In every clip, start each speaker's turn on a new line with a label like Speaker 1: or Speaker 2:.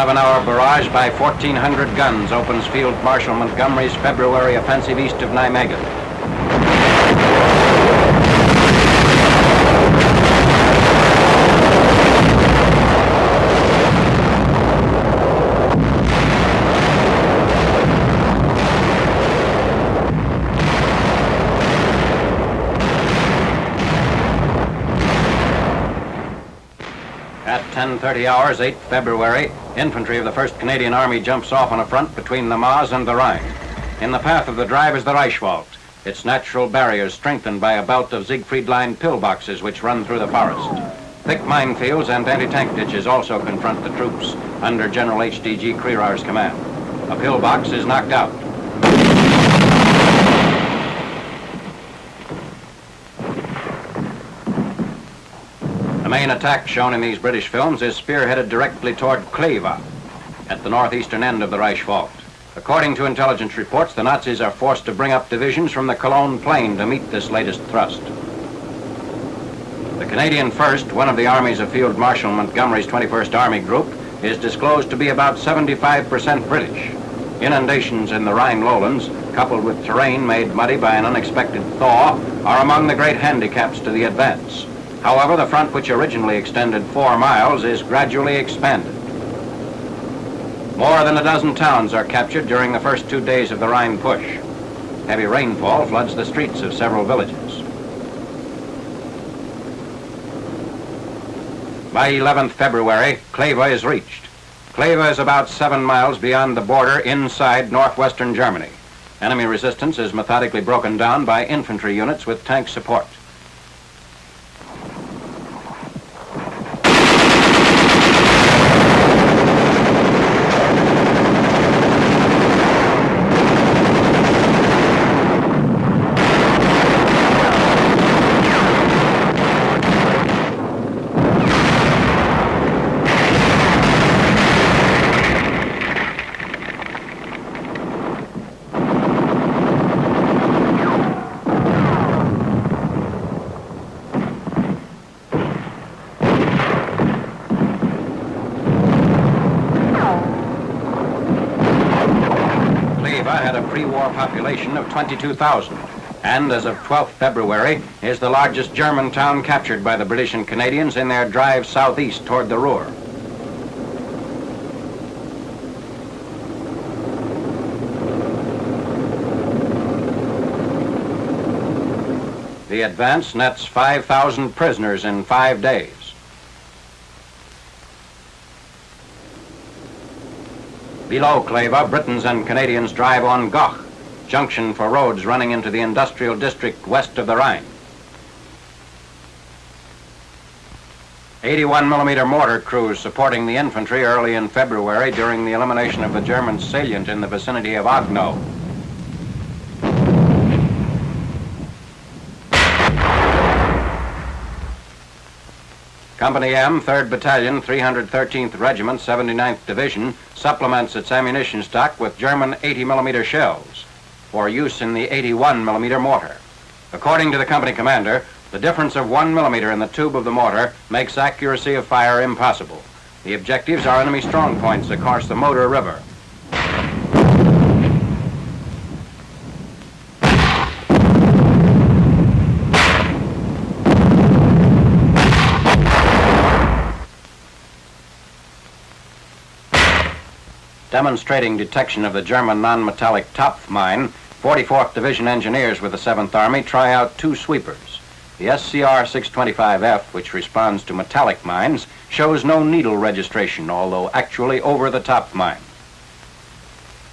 Speaker 1: 11-hour barrage by 1,400 guns opens Field Marshal Montgomery's February offensive east of Nijmegen. At 10:30 hours, 8 February, infantry of the 1st Canadian Army jumps off on a front between the Maas and the Rhine. In the path of the drive is the Reichswald, its natural barriers strengthened by a belt of Siegfried-Line pillboxes which run through the forest. Thick minefields and anti-tank ditches also confront the troops under General H.D.G. Creerar's command. A pillbox is knocked out. The main attack shown in these British films is spearheaded directly toward Kleve, at the northeastern end of the Reichswald. According to intelligence reports, the Nazis are forced to bring up divisions from the Cologne Plain to meet this latest thrust. The Canadian 1st, one of the armies of Field Marshal Montgomery's 21st Army Group, is disclosed to be about 75% British. Inundations in the Rhine lowlands, coupled with terrain made muddy by an unexpected thaw, are among the great handicaps to the advance. However, the front, which originally extended 4 miles, is gradually expanded. More than a dozen towns are captured during the first 2 days of the Rhine push. Heavy rainfall floods the streets of several villages. By 11th February, Kleve is reached. Kleve is about 7 miles beyond the border inside northwestern Germany. Enemy resistance is methodically broken down by infantry units with tank support. Had a pre-war population of 22,000, and as of 12th February is the largest German town captured by the British and Canadians in their drive southeast toward the Ruhr. The advance nets 5,000 prisoners in 5 days. Below Kleve, Britons and Canadians drive on Goch, junction for roads running into the industrial district west of the Rhine. 81mm mortar crews supporting the infantry early in February during the elimination of the German salient in the vicinity of Agno. Company M, 3rd Battalion, 313th Regiment, 79th Division, supplements its ammunition stock with German 80mm shells for use in the 81mm mortar. According to the company commander, the difference of 1mm in the tube of the mortar makes accuracy of fire impossible. The objectives are enemy strong points across the Moder River. Demonstrating detection of the German non-metallic Topf mine, 44th Division engineers with the 7th Army try out 2 sweepers. The SCR-625F, which responds to metallic mines, shows no needle registration, although actually over the Topf mine.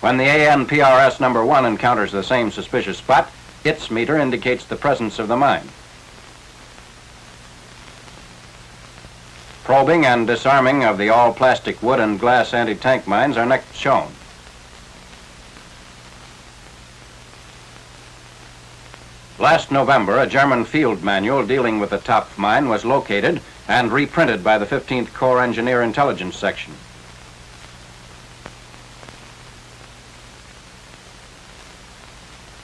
Speaker 1: When the ANPRS number 1 encounters the same suspicious spot, its meter indicates the presence of the mine. Probing and disarming of the all-plastic wood and glass anti-tank mines are next shown. Last November, a German field manual dealing with the Topf mine was located and reprinted by the 15th Corps Engineer Intelligence Section.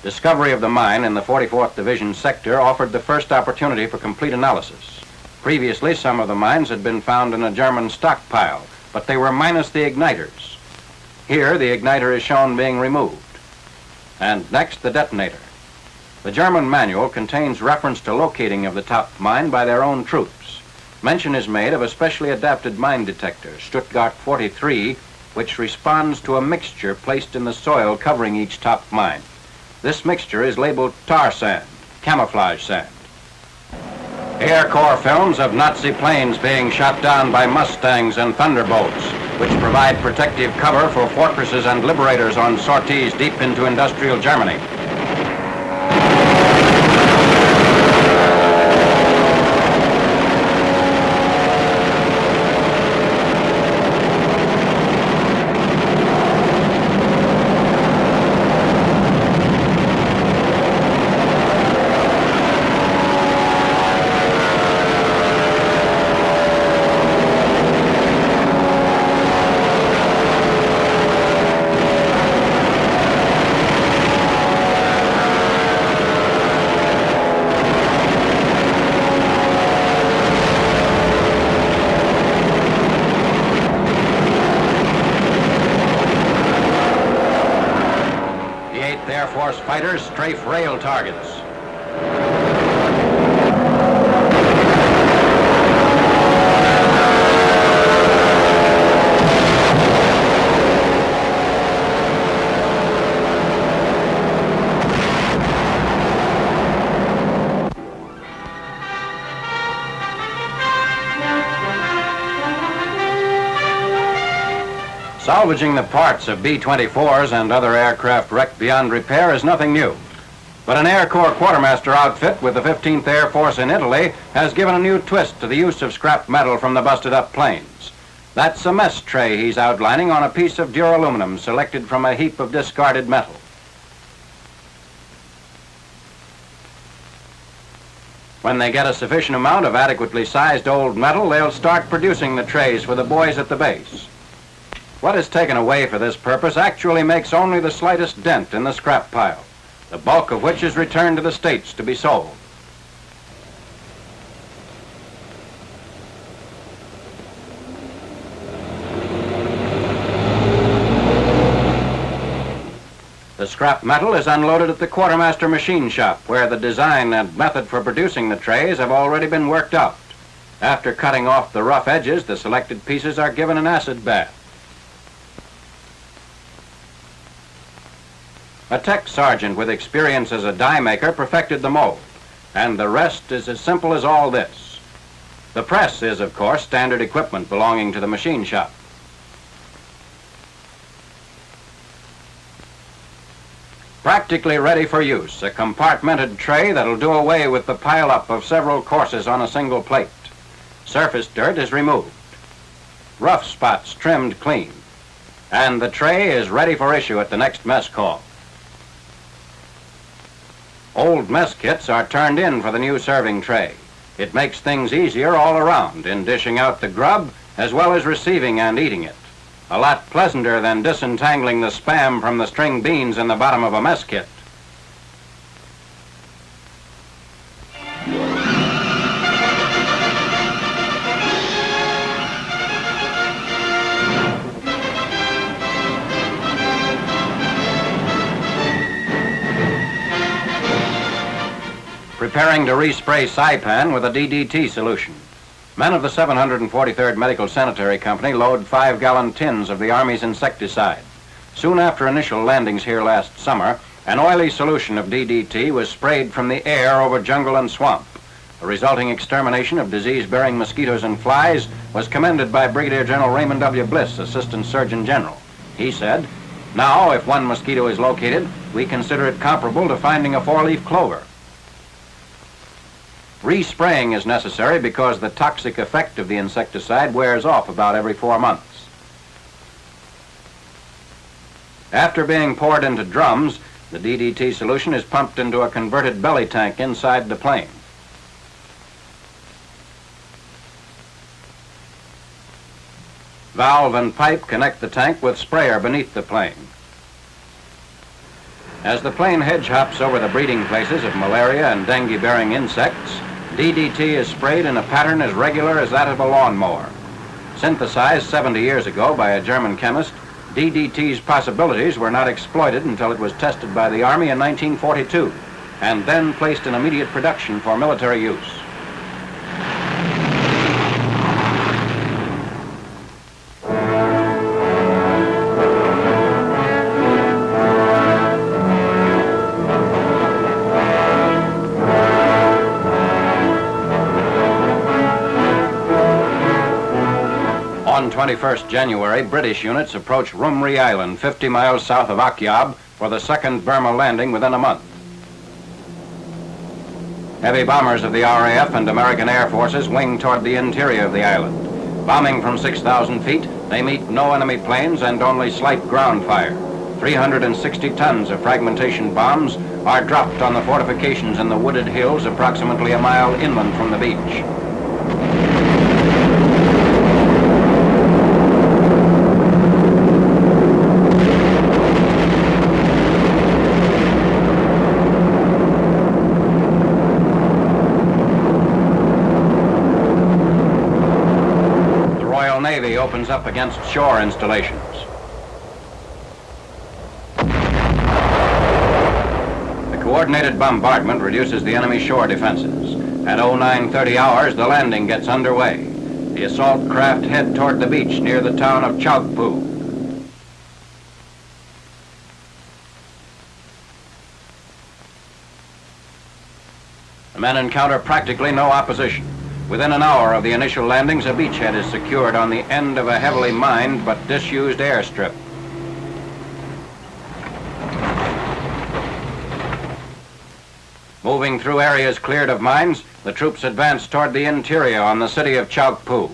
Speaker 1: Discovery of the mine in the 44th Division sector offered the first opportunity for complete analysis. Previously, some of the mines had been found in a German stockpile, but they were minus the igniters. Here, the igniter is shown being removed. And next, the detonator. The German manual contains reference to locating of the Topf mine by their own troops. Mention is made of a specially adapted mine detector, Stuttgart 43, which responds to a mixture placed in the soil covering each Topf mine. This mixture is labeled tar sand, camouflage sand. Air Corps films of Nazi planes being shot down by Mustangs and Thunderbolts, which provide protective cover for fortresses and liberators on sorties deep into industrial Germany. Air Force fighters strafe rail targets. Salvaging the parts of B-24s and other aircraft wrecked beyond repair is nothing new. But an Air Corps quartermaster outfit with the 15th Air Force in Italy has given a new twist to the use of scrap metal from the busted-up planes. That's a mess tray he's outlining on a piece of duraluminum selected from a heap of discarded metal. When they get a sufficient amount of adequately sized old metal, they'll start producing the trays for the boys at the base. What is taken away for this purpose actually makes only the slightest dent in the scrap pile, the bulk of which is returned to the States to be sold. The scrap metal is unloaded at the quartermaster machine shop, where the design and method for producing the trays have already been worked out. After cutting off the rough edges, the selected pieces are given an acid bath. A tech sergeant with experience as a die maker perfected the mold, and the rest is as simple as all this. The press is, of course, standard equipment belonging to the machine shop. Practically ready for use, a compartmented tray that'll do away with the pile-up of several courses on a single plate. Surface dirt is removed, rough spots trimmed clean, and the tray is ready for issue at the next mess call. Old mess kits are turned in for the new serving tray. It makes things easier all around in dishing out the grub as well as receiving and eating it. A lot pleasanter than disentangling the spam from the string beans in the bottom of a mess kit. Preparing to respray Saipan with a DDT solution. Men of the 743rd Medical Sanitary Company load 5-gallon tins of the Army's insecticide. Soon after initial landings here last summer, an oily solution of DDT was sprayed from the air over jungle and swamp. The resulting extermination of disease-bearing mosquitoes and flies was commended by Brigadier General Raymond W. Bliss, Assistant Surgeon General. He said, "Now, if one mosquito is located, we consider it comparable to finding a four-leaf clover." Respraying is necessary because the toxic effect of the insecticide wears off about every 4 months. After being poured into drums, the DDT solution is pumped into a converted belly tank inside the plane. Valve and pipe connect the tank with sprayer beneath the plane. As the plane hedge hops over the breeding places of malaria and dengue-bearing insects, DDT is sprayed in a pattern as regular as that of a lawnmower. Synthesized 70 years ago by a German chemist, DDT's possibilities were not exploited until it was tested by the Army in 1942, and then placed in immediate production for military use. On 21st January, British units approached Rumri Island, 50 miles south of Akyab, for the second Burma landing within a month. Heavy bombers of the RAF and American Air Forces wing toward the interior of the island. Bombing from 6,000 feet, they meet no enemy planes and only slight ground fire. 360 tons of fragmentation bombs are dropped on the fortifications in the wooded hills approximately a mile inland from the beach. Navy opens up against shore installations. The coordinated bombardment reduces the enemy shore defenses. At 0930 hours, the landing gets underway. The assault craft head toward the beach near the town of Chaukpu. The men encounter practically no opposition. Within an hour of the initial landings, a beachhead is secured on the end of a heavily mined but disused airstrip. Moving through areas cleared of mines, the troops advance toward the interior on the city of Chaukpu.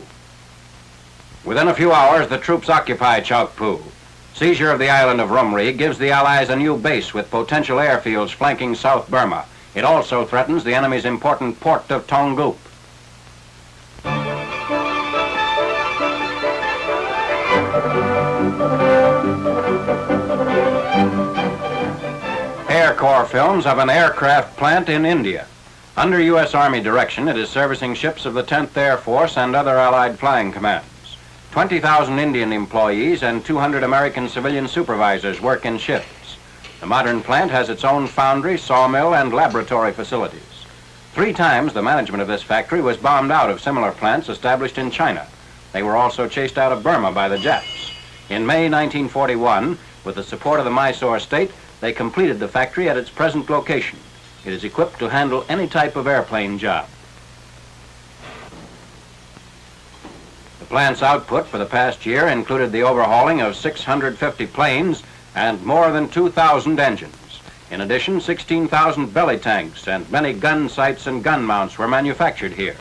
Speaker 1: Within a few hours, the troops occupy Chaukpu. Seizure of the island of Rumri gives the Allies a new base with potential airfields flanking South Burma. It also threatens the enemy's important port of Tongup. Air Corps films of an aircraft plant in India. Under U.S. Army direction, it is servicing ships of the 10th Air Force and other Allied flying commands. 20,000 Indian employees and 200 American civilian supervisors work in shifts. The modern plant has its own foundry, sawmill, and laboratory facilities. 3 times the management of this factory was bombed out of similar plants established in China. They were also chased out of Burma by the Japs. In May 1941, with the support of the Mysore state, they completed the factory at its present location. It is equipped to handle any type of airplane job. The plant's output for the past year included the overhauling of 650 planes and more than 2,000 engines. In addition, 16,000 belly tanks and many gun sights and gun mounts were manufactured here.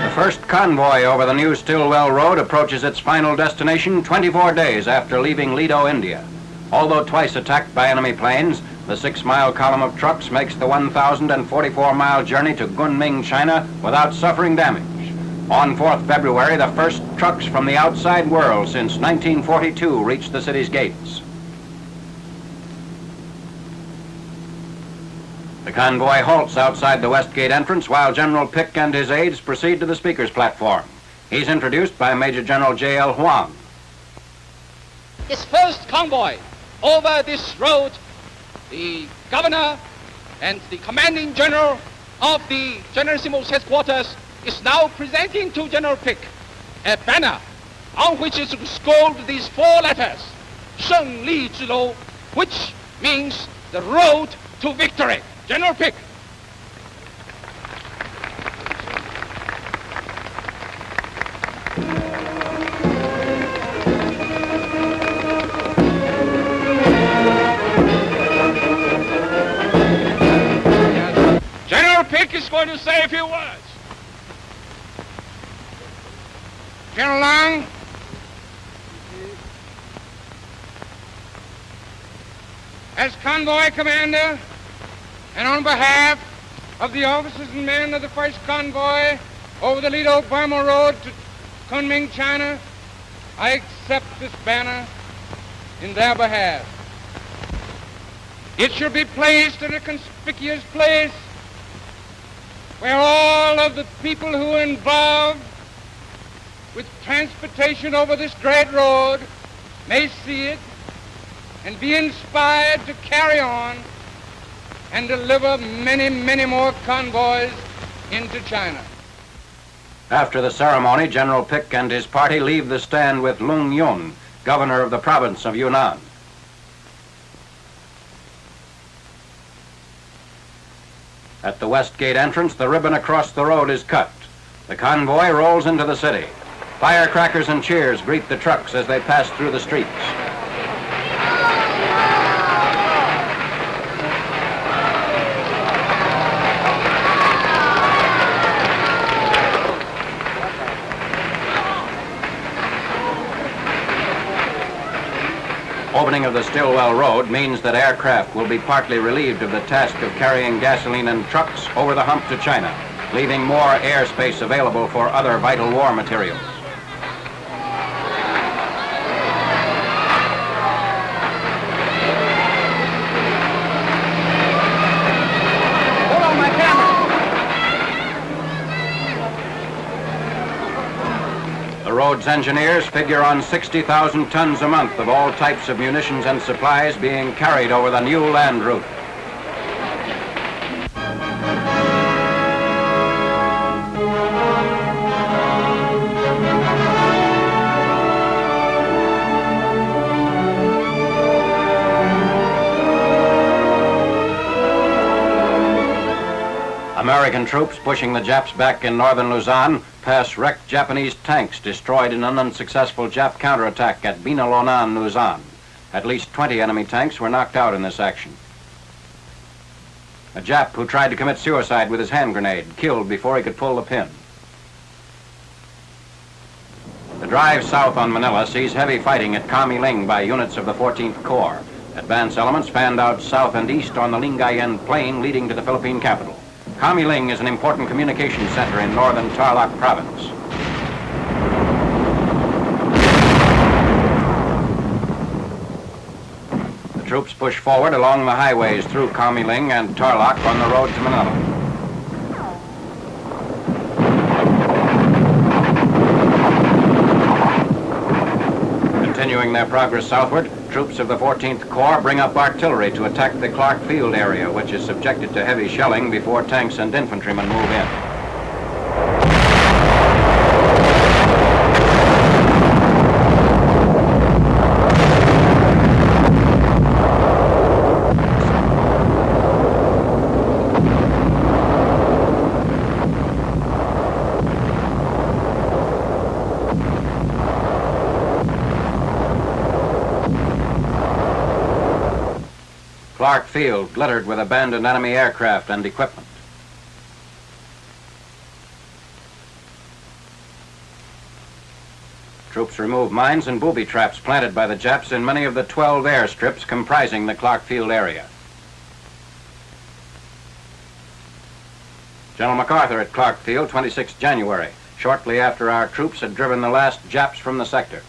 Speaker 1: The first convoy over the new Stillwell Road approaches its final destination 24 days after leaving Lido, India. Although twice attacked by enemy planes, the 6-mile column of trucks makes the 1,044-mile journey to Kunming, China without suffering damage. On 4th February, the first trucks from the outside world since 1942 reached the city's gates. The convoy halts outside the West Gate entrance while General Pick and his aides proceed to the speaker's platform. He's introduced by Major General J.L. Huang.
Speaker 2: This first convoy over this road, the governor and the commanding general of the Generalissimo's headquarters is now presenting to General Pick a banner on which is scrawled these 4 letters, 胜利之路, which means the road to victory. General Pick. General Pick is going to say a few words. General Long, as convoy commander, and on behalf of the officers and men of the first convoy over the Lido-Burma Road to Kunming, China,
Speaker 3: I accept this banner in their behalf. It should be placed in a conspicuous place where all of the people who are involved with transportation over this great road may see it and be inspired to carry on and deliver many, many more convoys into China.
Speaker 1: After the ceremony, General Pick and his party leave the stand with Lung Yun, governor of the province of Yunnan. At the West Gate entrance, the ribbon across the road is cut. The convoy rolls into the city. Firecrackers and cheers greet the trucks as they pass through the streets. Opening of the Stillwell Road means that aircraft will be partly relieved of the task of carrying gasoline and trucks over the hump to China, leaving more airspace available for other vital war materials.
Speaker 2: Hold on my camera.
Speaker 1: The road's engineers figure on 60,000 tons a month of all types of munitions and supplies being carried over the new land route. American troops pushing the Japs back in northern Luzon pass wrecked Japanese tanks destroyed in an unsuccessful Jap counterattack at Binalonan, Luzon. At least 20 enemy tanks were knocked out in this action. A Jap who tried to commit suicide with his hand grenade, killed before he could pull the pin. The drive south on Manila sees heavy fighting at Kamiling by units of the 14th Corps. Advance elements fanned out south and east on the Lingayen Plain leading to the Philippine capital. Kamiling is an important communication center in northern Tarlac province. The troops push forward along the highways through Kamiling and Tarlac on the road to Manila. Continuing their progress southward, troops of the 14th Corps bring up artillery to attack the Clark Field area, which is subjected to heavy shelling before tanks and infantrymen move in. Clark Field glittered with abandoned enemy aircraft and equipment. Troops remove mines and booby traps planted by the Japs in many of the 12 airstrips comprising the Clark Field area. General MacArthur at Clark Field, 26 January, shortly after our troops had driven the last Japs from the sector.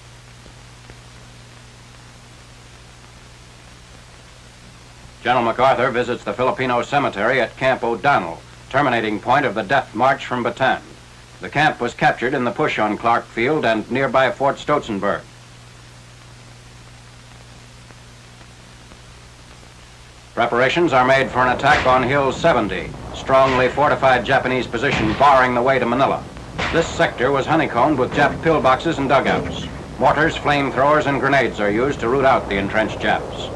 Speaker 1: General MacArthur visits the Filipino cemetery at Camp O'Donnell, terminating point of the death march from Bataan. The camp was captured in the push on Clark Field and nearby Fort Stotzenburg. Preparations are made for an attack on Hill 70, strongly fortified Japanese position barring the way to Manila. This sector was honeycombed with Jap pillboxes and dugouts. Mortars, flamethrowers, and grenades are used to root out the entrenched Japs.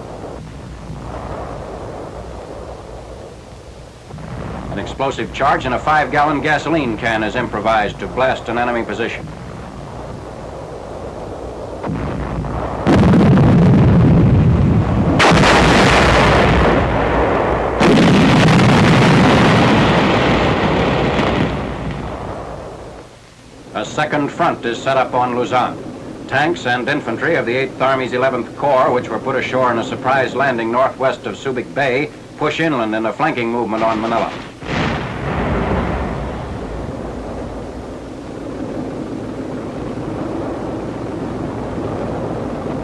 Speaker 1: An explosive charge in a 5-gallon gasoline can is improvised to blast an enemy position. A second front is set up on Luzon. Tanks and infantry of the 8th Army's 11th Corps, which were put ashore in a surprise landing northwest of Subic Bay, push inland in a flanking movement on Manila.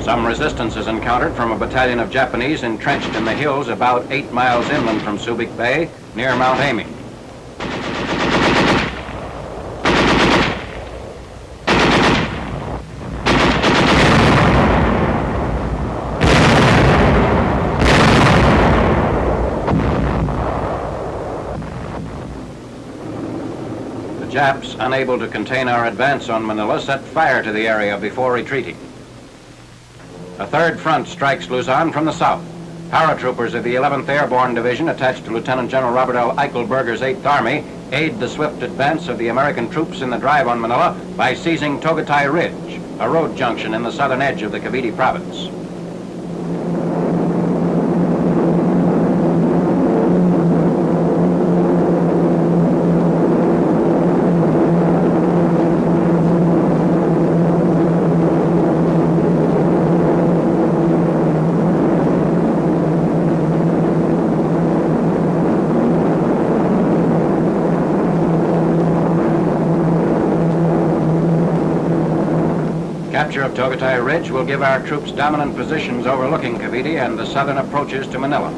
Speaker 1: Some resistance is encountered from a battalion of Japanese entrenched in the hills about 8 miles inland from Subic Bay, near Mount Amie. The Japs, unable to contain our advance on Manila, set fire to the area before retreating. A third front strikes Luzon from the south. Paratroopers of the 11th Airborne Division, attached to Lieutenant General Robert L. Eichelberger's 8th Army, aid the swift advance of the American troops in the drive on Manila by seizing Togatai Ridge, a road junction in the southern edge of the Cavite province. Capture of Togatai Ridge will give our troops dominant positions overlooking Cavite and the southern approaches to Manila.